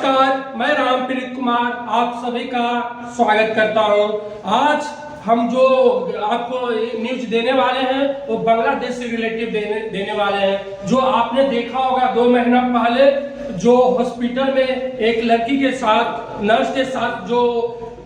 नमस्कार, मैं रामप्रीत कुमार आप सभी का स्वागत करता हूं। आज हम जो आपको न्यूज देने वाले हैं वो बांग्लादेश से रिलेटिव देने वाले हैं। जो आपने देखा होगा 2 महीना पहले जो हॉस्पिटल में एक लड़की के साथ नर्स के साथ जो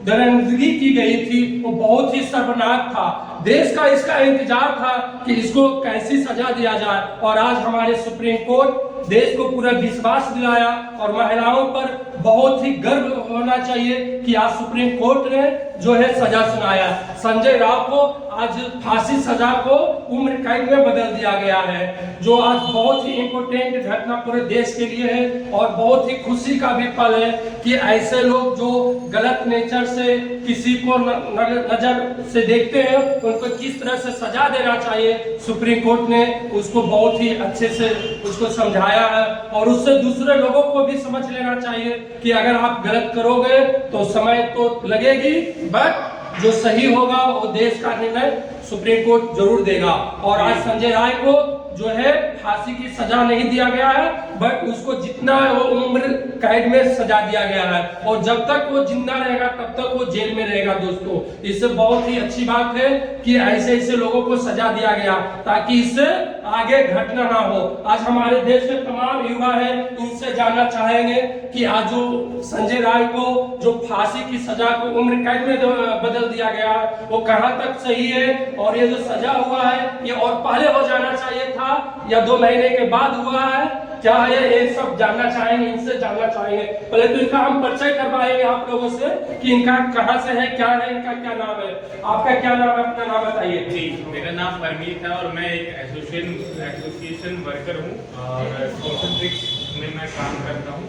दरिंदगी की गई थी वो बहुत ही शर्मनाक था। देश का इसका इंतजार था कि इसको कैसी सजा दिया जाए और आज हमारे सुप्रीम कोर्ट देश को पूरा विश्वास दिलाया और महिलाओं पर बहुत ही गर्व होना चाहिए कि आज सुप्रीम कोर्ट ने जो है सजा सुनाया। संजय राव को आज फांसी सजा को उम्र कैद में बदल दिया गया है, जो आज बहुत ही इम्पोर्टेंट घटना पूरे देश के लिए है और बहुत ही खुशी का भी पल है कि ऐसे लोग जो गलत नेचर से किसी को नजर से देखते हैं उनको किस तरह से सजा देना चाहिए। सुप्रीम कोर्ट ने उसको बहुत ही अच्छे से उसको समझाया है और उससे दूसरे लोगों को भी समझ लेना चाहिए कि अगर आप गलत करोगे तो समय तो लगेगी, बट जो सही होगा वो देश का निर्णय सुप्रीम कोर्ट जरूर देगा। और आज संजय राय को जो है फांसी की सजा नहीं दिया गया है, बट उसको जितना वो उम्र कैद में सजा दिया गया है और जब तक वो जिंदा रहेगा तब तक वो जेल में रहेगा। दोस्तों, इससे बहुत ही अच्छी बात है कि ऐसे ऐसे लोगों को सजा दिया गया ताकि इससे आगे घटना ना हो। आज हमारे देश के तमाम युवा है, इनसे जानना चाहेंगे कि आज जो संजय राय को जो फांसी की सजा को उम्र कैद में बदल दिया गया है वो कहां तक सही है और ये जो सजा हुआ है ये और पहले हो जाना चाहिए था या 2 महीने के बाद हुआ है, क्या है ये सब जानना चाहेंगे, इनसे जानना चाहेंगे। पहले तो इनका हम परिचय करवाएंगे आप लोगों से कि इनका कहां से है, क्या है, इनका क्या नाम है। आपका क्या नाम है, अपना नाम बताइए। जी, मेरा नाम परमीत है और मैं एक एसोसिएशन वर्कर हूँ और कॉन्सेंट्रिक्स में मैं काम करता हूँ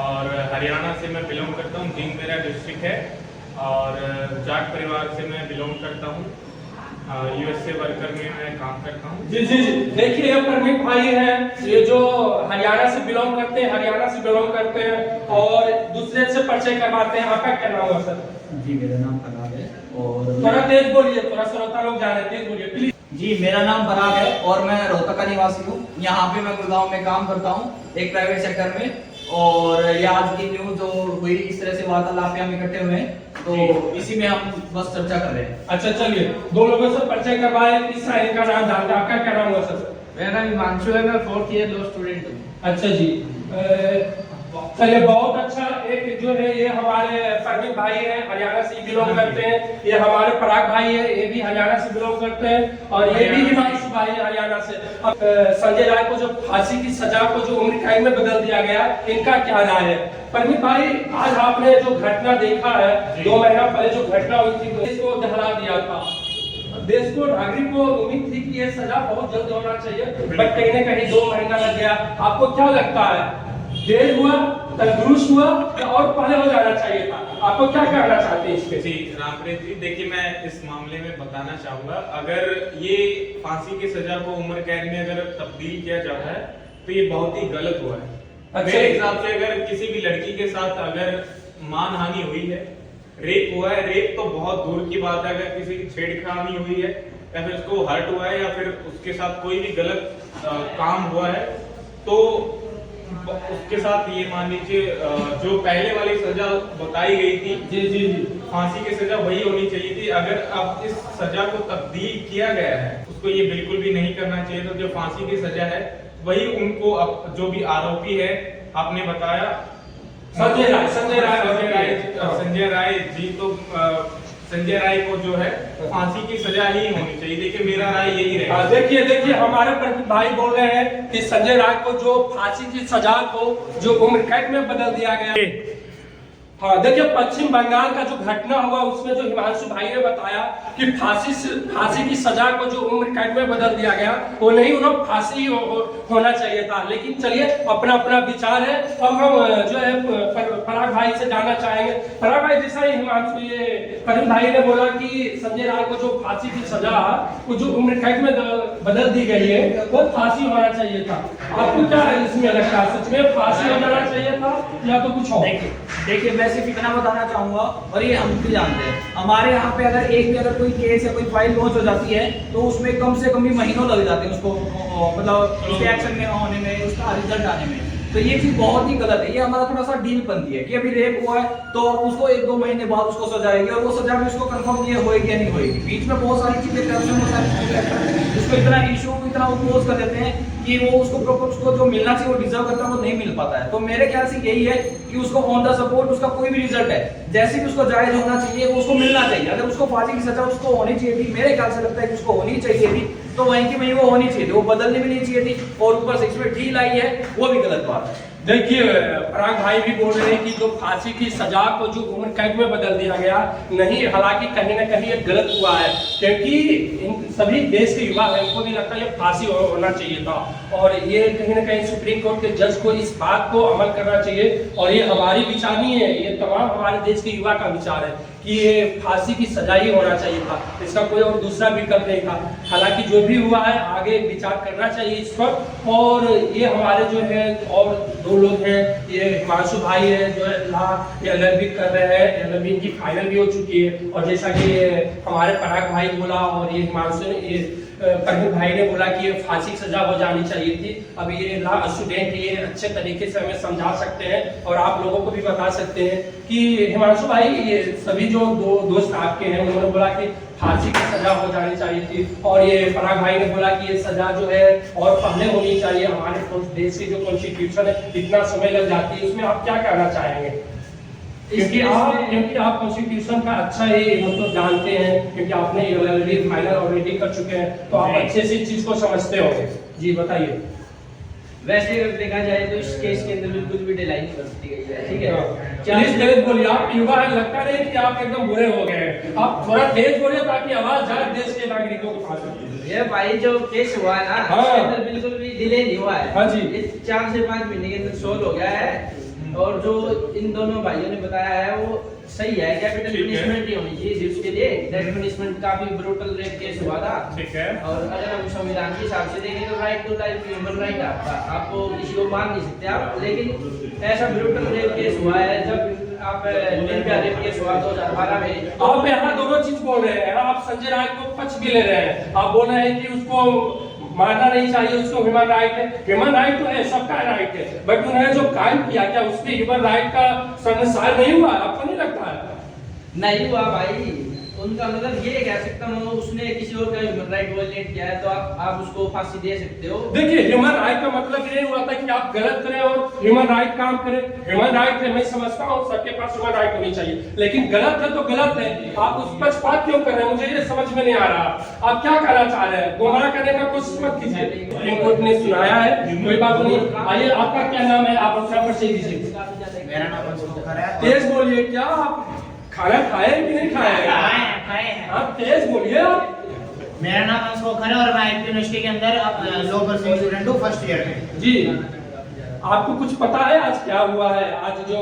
और हरियाणा से मैं बिलोंग करता हूँ। जींद मेरा डिस्ट्रिक्ट है और जाट परिवार से मैं बिलोंग करता हूँ। यूएसए वर्कर में मैं काम करता हूँ। जी जी जी, देखिए ये परमीत भाई हैं, ये जो हरियाणा से बिलोंग करते हैं और दूसरे से परिचय करवाते हैं। आपका क्या नाम है सर? जी, मेरा नाम पराग है और थोड़ा तेज बोलिए, थोड़ा श्रोता लोग जाने, तेज बोलिए प्लीज। जी, मेरा नाम पराग है और मैं रोहतक का निवासी हूँ। यहाँ पे मैं गुड़गांव में काम करता हूँ एक प्राइवेट सेक्टर में। और ये आज की न्यूज जो हुई इस तरह से वार्तालाप पे हम इकट्ठे हुए हैं तो इसी में हम बस चर्चा कर रहे हैं। अच्छा चलिए, 2 लोगों से परिचय करवाए। तीसरा इनका नाम जानते हैं, आपका क्या नाम हुआ सर? मेरा नाम हिमांशु है, मैं 4th ईयर लॉ स्टूडेंट हूँ। अच्छा जी, चलिए बहुत अच्छा। एक जो है ये हमारे परमीत भाई है, हरियाणा से बिलोंग करते हैं। ये हमारे पराग भाई है, ये भी हरियाणा से बिलोंग करते हैं और ये भी हिमांशु भाई है हरियाणा से। अब संजय राय को जो फांसी की सजा को जो उम्र कैद में बदल दिया गया, इनका क्या राय है? परमीत भाई, आज आपने जो घटना देखा है 2 महीना पहले जो घटना हुई थी देश को दहला दिया था। देश को नागरिक को उम्मीद थी कि ये सजा बहुत जल्द होना चाहिए, बट कहीं ना कहीं 2 महीना लग गया। आपको क्या लगता है, देर हुआ, तंदुरुस्त हुआ या और पहले हो जाना चाहिए था? आपको क्या कहना चाहते हैं इसके? जी रामप्रीत जी, देखिए मैं इस मामले में बताना चाहूंगा, अगर ये फांसी की सजा को उम्र कैद में अगर तब्दील किया जाता है तो ये बहुत ही गलत हुआ है। मेरे हिसाब से अगर किसी भी लड़की के साथ अगर मानहानि हुई है, रेप हुआ है, रेप तो बहुत दूर की बात है, अगर किसी की छेड़खानी हुई है या फिर उसको हर्ट हुआ है या फिर उसके साथ कोई भी गलत काम हुआ है तो उसके साथ ये मान लीजिए जो पहले वाली सजा बताई गई थी, जी जी जी, फांसी की सजा वही होनी चाहिए थी। अगर अब इस सजा को तब्दील किया गया है उसको ये बिल्कुल भी नहीं करना चाहिए। तो जो फांसी की सजा है वही उनको जो भी आरोपी है आपने बताया संजय राय जी, तो संजय राय को जो है फांसी की सजा ही होनी चाहिए। देखिए मेरा राय यही रहेगा। देखिए हमारे परमीत भाई बोल रहे हैं कि संजय राय को जो फांसी की सजा को जो उम्र कैद में बदल दिया गया। हाँ, देखिए पश्चिम बंगाल का जो घटना हुआ उसमें जो हिमांशु भाई ने बताया कि फांसी की सजा को जो उम्र कैद में बदल दिया गया वो नहीं, उन्हें फांसी होना चाहिए था। लेकिन चलिए अपना अपना विचार है। अब हम जो है पराग भाई से जानना चाहेंगे। पराग भाई, जैसा ही हिमांशु ये परमीत भाई ने बोला कि संजय राय को जो फांसी की सजा वो जो उम्र कैद में बदल दी गई है वो फांसी होना चाहिए था। आपको क्या इसमें लगता है, सच में फांसी हो जाना चाहिए था या तो कुछ और? देखिए मैं सिर्फ इतना बताना चाहूंगा और ये हम भी जानते हैं, हमारे यहाँ पे अगर एक भी अगर कोई केस या कोई फाइल लॉन्च हो जाती है तो उसमें कम से कम भी महीनों लग जाते हैं उसको मतलब उसके एक्शन में होने में, उसका रिजल्ट आने में। तो ये चीज बहुत ही गलत है। ये हमारा थोड़ा सा डील बनती है कि अभी रेप हुआ है तो उसको 1-2 महीने बाद उसको सजाएगी, और वो सजा भी उसको कंफर्म नहीं होएगी या नहीं होएगी। बीच में बहुत सारी चीजें करप्शन हो सारी चीजें उसको इतना इशू इतना अपोज कर देते हैं कि वो उसको प्रॉपर उसको जो मिलना चाहिए वो डिजर्व करता है वो नहीं मिल पाता है। तो मेरे ख्याल से यही है कि उसको ऑन द सपोर्ट उसका कोई भी रिजल्ट है जैसे भी उसको जायज होना चाहिए वो उसको मिलना चाहिए। अगर उसको फांसी की सजा उसको होनी चाहिए थी, मेरे ख्याल से लगता है कि उसको होनी चाहिए थी, तो वहीं की वहीं वो होनी चाहिए थी, वो बदलनी भी नहीं चाहिए थी। और ऊपर से इसमें ढील आई है वो भी गलत बात है। देखिए पराग भाई भी बोल रहे हैं कि जो फांसी की सजा को जो उम्र कैद में बदल दिया गया नहीं, हालांकि कहीं ना कहीं ये गलत हुआ है, क्योंकि इन सभी देश के युवा हैं उनको भी लगता है ये फांसी होना चाहिए था, और ये कहीं ना कहीं सुप्रीम कोर्ट के जज को इस बात को अमल करना चाहिए। और ये हमारी विचार नहीं है, ये तमाम हमारे देश के युवा का विचार है कि ये फांसी की सजा ही होना चाहिए था, इसका कोई और दूसरा विकल्प नहीं था। हालांकि जो भी हुआ है आगे विचार करना चाहिए इस पर। और ये हमारे जो है और 2 लोग हैं, ये हिमांशु भाई है जो LLB कर रहे हैं, LLB की फाइनल भी हो चुकी है, और जैसा कि हमारे पराग भाई बोला और ये हिमांशु प्रभु भाई ने बोला कि ये फांसी की सजा हो जानी चाहिए थी। अब ये लॉ स्टूडेंट ये अच्छे तरीके से हमें समझा सकते हैं और आप लोगों को भी बता सकते हैं कि हिमांशु भाई ये सभी जो 2 दोस्त आपके हैं उन्होंने बोला कि फांसी की सजा हो जानी चाहिए थी, और ये पराग भाई ने बोला कि ये सजा जो है और पहले होनी चाहिए। हमारे देश की जो कॉन्स्टिट्यूशन है इतना समय लग जाती है, उसमें आप क्या कहना चाहेंगे? क्योंकि आप कॉन्स्टिट्यूशन का अच्छा ही मतलब जानते हैं, क्योंकि आपने LLB फाइनल ऑलरेडी कर चुके हैं, तो आप अच्छे से इस चीज को समझते होंगे। जी बताइए। वैसे अगर देखा जाए तो इस केस के अंदर बिल्कुल भी ढिलाई नहीं बरती गई है, ठीक है। प्लीज तेज बोलिए, आप युवा है, लगता नहीं कि आप एकदम बुरे हो गए हैं, आप थोड़ा तेज बोलिए ताकि आवाज जाए देश के नागरिकों के पास। ये भाई जो केस हुआ है ना इसके अंदर बिल्कुल भी डिले नहीं हुआ है। हाँ जी, ये 4 से 5 महीने के अंदर सोल्व हो गया है, और जो इन दोनों भाइयों ने बताया है वो सही है। कैपिटल पनिशमेंट ही होनी चाहिए उसके लिए। डेथ पनिशमेंट काफी ब्रूटल रेप केस हुआ था, ठीक है। और अगर हम संविधान के हिसाब से देखें तो right to life human right आपका, आपको किसी को मार नहीं सकते आप, लेकिन ऐसा ब्रूटल रेप केस हुआ है जब आप निर्भया रेप केस हुआ 2012 में। आप यहाँ दोनों चीज बोल रहे हैं, आप संजय राय को पक्ष भी ले रहे हैं, आप बोल रहे हैं कि उसको मारना नहीं चाहिए, उसको ह्यूमन राइट है। ह्यूमन राइट तो है, सबका राइट है, बट उन्होंने जो कायम किया क्या उसके ह्यूमन राइट का संसार नहीं हुआ? आपको नहीं लगता है? नहीं हुआ भाई, उनका मतलब ये कह सकता हूँ उसने किसी और का ह्यूमन राइट वायलेट किया है तो आप उसको फांसी दे सकते हो। देखिए ह्यूमन राइट का मतलब ये हुआ था कि आप गलत करें और ह्यूमन राइट काम करें। ह्यूमन राइट है, मैं समझता हूँ सबके पास ह्यूमन राइट होनी चाहिए, लेकिन गलत है तो गलत है। आप उस पक्षपात क्यों कर रहे हैं? मुझे ये समझ में नहीं आ रहा आप क्या कहना चाह रहे हैं। गुमराह करने का कोशिश मत कीजिए, सुप्रीम कोर्ट ने सुनाया है, कोई बात नहीं। आइए, आपका क्या नाम है? आप अपना परिचय दीजिए। मेरा नाम अंशुल है। तेज बोलिए, क्या आप खाना खाए कि नहीं खाए? खाए हैं। आप तेज बोलिए। आप मेरा नाम अंशुल है और मैं IIT यूनिवर्सिटी के अंदर लो पर्सन स्टूडेंट हूँ, फर्स्ट ईयर में। जी, आपको कुछ पता है आज क्या हुआ है? आज जो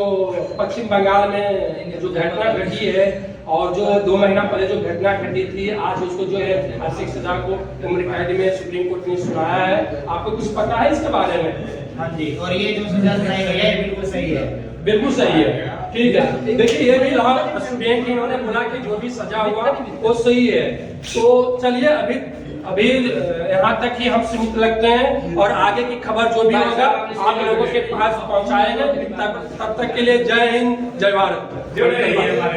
पश्चिम बंगाल में जो घटना घटी है और जो 2 महीना पहले जो घटना घटी थी, आज उसको जो है फांसी की सजा को उम्र कैद में सुप्रीम कोर्ट ने सुनाया है। आपको कुछ पता है इसके बारे में? हाँ जी, और ये जो सजा सुनाई गई है बिल्कुल सही है। बिल्कुल सही है, ठीक है। देखिए ये भी लॉ स्टूडेंट इन्होंने बोला कि जो भी सजा हुआ वो सही है। तो चलिए अभी यहाँ तक ही हम सीमित लगते हैं, और आगे की खबर जो भी होगा आप लोगों के पास पहुँचाएंगे। तब तक के लिए जय हिंद, जय भारत।